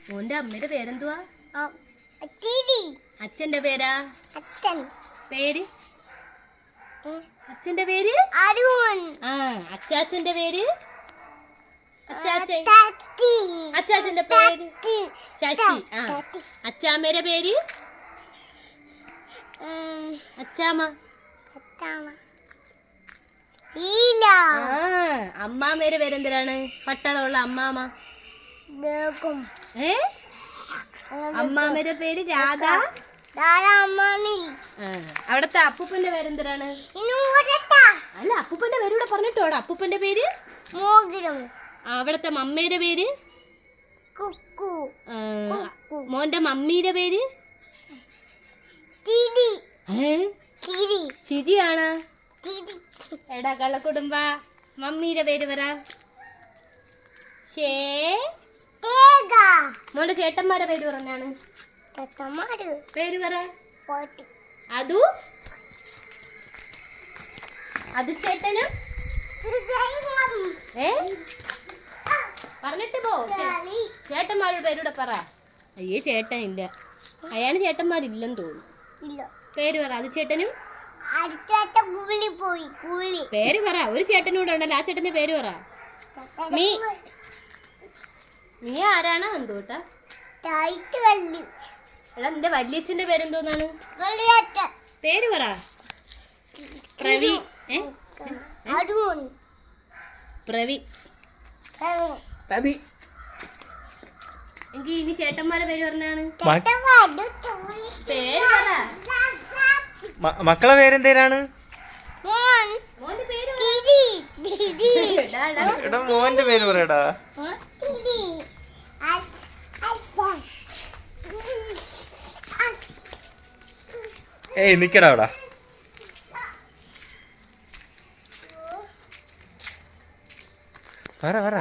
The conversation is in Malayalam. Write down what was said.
മോന്റെ അമ്മയുടെ പേരെന്തുവാ? അച്ഛന്റെ പേരാ? പേര് അച്ഛന്റെ പേര് ആ അച്ചാച്ചന്റെ പേര്? അച്ചാച്ചന്റെ പേര് ശശി. ആ അച്ചാമ്മയുടെ പേര്? അച്ചാമ്മ. അമ്മാമ്മയുടെ പേരെന്തിനാണ്? പട്ടണമുള്ള അമ്മാമ്മ. അമ്മാമ്മയുടെ പേര് രാധ. അവിടത്തെ അപ്പൂപ്പന്റെ പേരെന്തിനാണ്? അല്ല അപ്പൂപ്പന്റെ പേര് ഇവിടെ പറഞ്ഞിട്ടോടാ. അപ്പൂപ്പന്റെ പേര്? അവിടത്തെ മമ്മയുടെ പേര്? മോന്റെ മമ്മിയുടെ പേര്? ശിജിയാണ്. എടാ കള്ളക്കുടുംബ മമ്മിയുടെ പേര് പറ. മോന്റെ ചേട്ടന്മാരുടെ പേര് പറഞ്ഞാണ്. പേര് പറ. അത് ചേട്ടനും പറഞ്ഞിട്ട് പോ. ചേട്ടന്മാരുടെ പേരൂടെ പറ. അയ്യേ ചേട്ടൻ ഇല്ല. അയാന് ചേട്ടന്മാരില്ലെന്ന് തോന്നുന്നു. പേര് പറ. അത് ചേട്ടനും പേര് പറ. ഒരു ചേട്ടനൂടെ ഉണ്ടല്ലോ, ആ ചേട്ടന്റെ പേര് പറ. നീ ആരാണ് എന്തോട്ടാ? എടാ നിന്റെ വല്യച്ഛന്റെ പേരെന്തോന്നാണ്? പേര് പറ. പ്രവി. പ്രവി. എങ്കി ഇനി ചേട്ടന്മാരെ പേര് പറഞ്ഞാണ്. പേര് പറ. മക്കളെ പേരെന്തേരാണ്? എടാ മോന്റെ പേര് പറയടാ. ഏയ് നിക്കടാ അവിടെ. പറ പറ.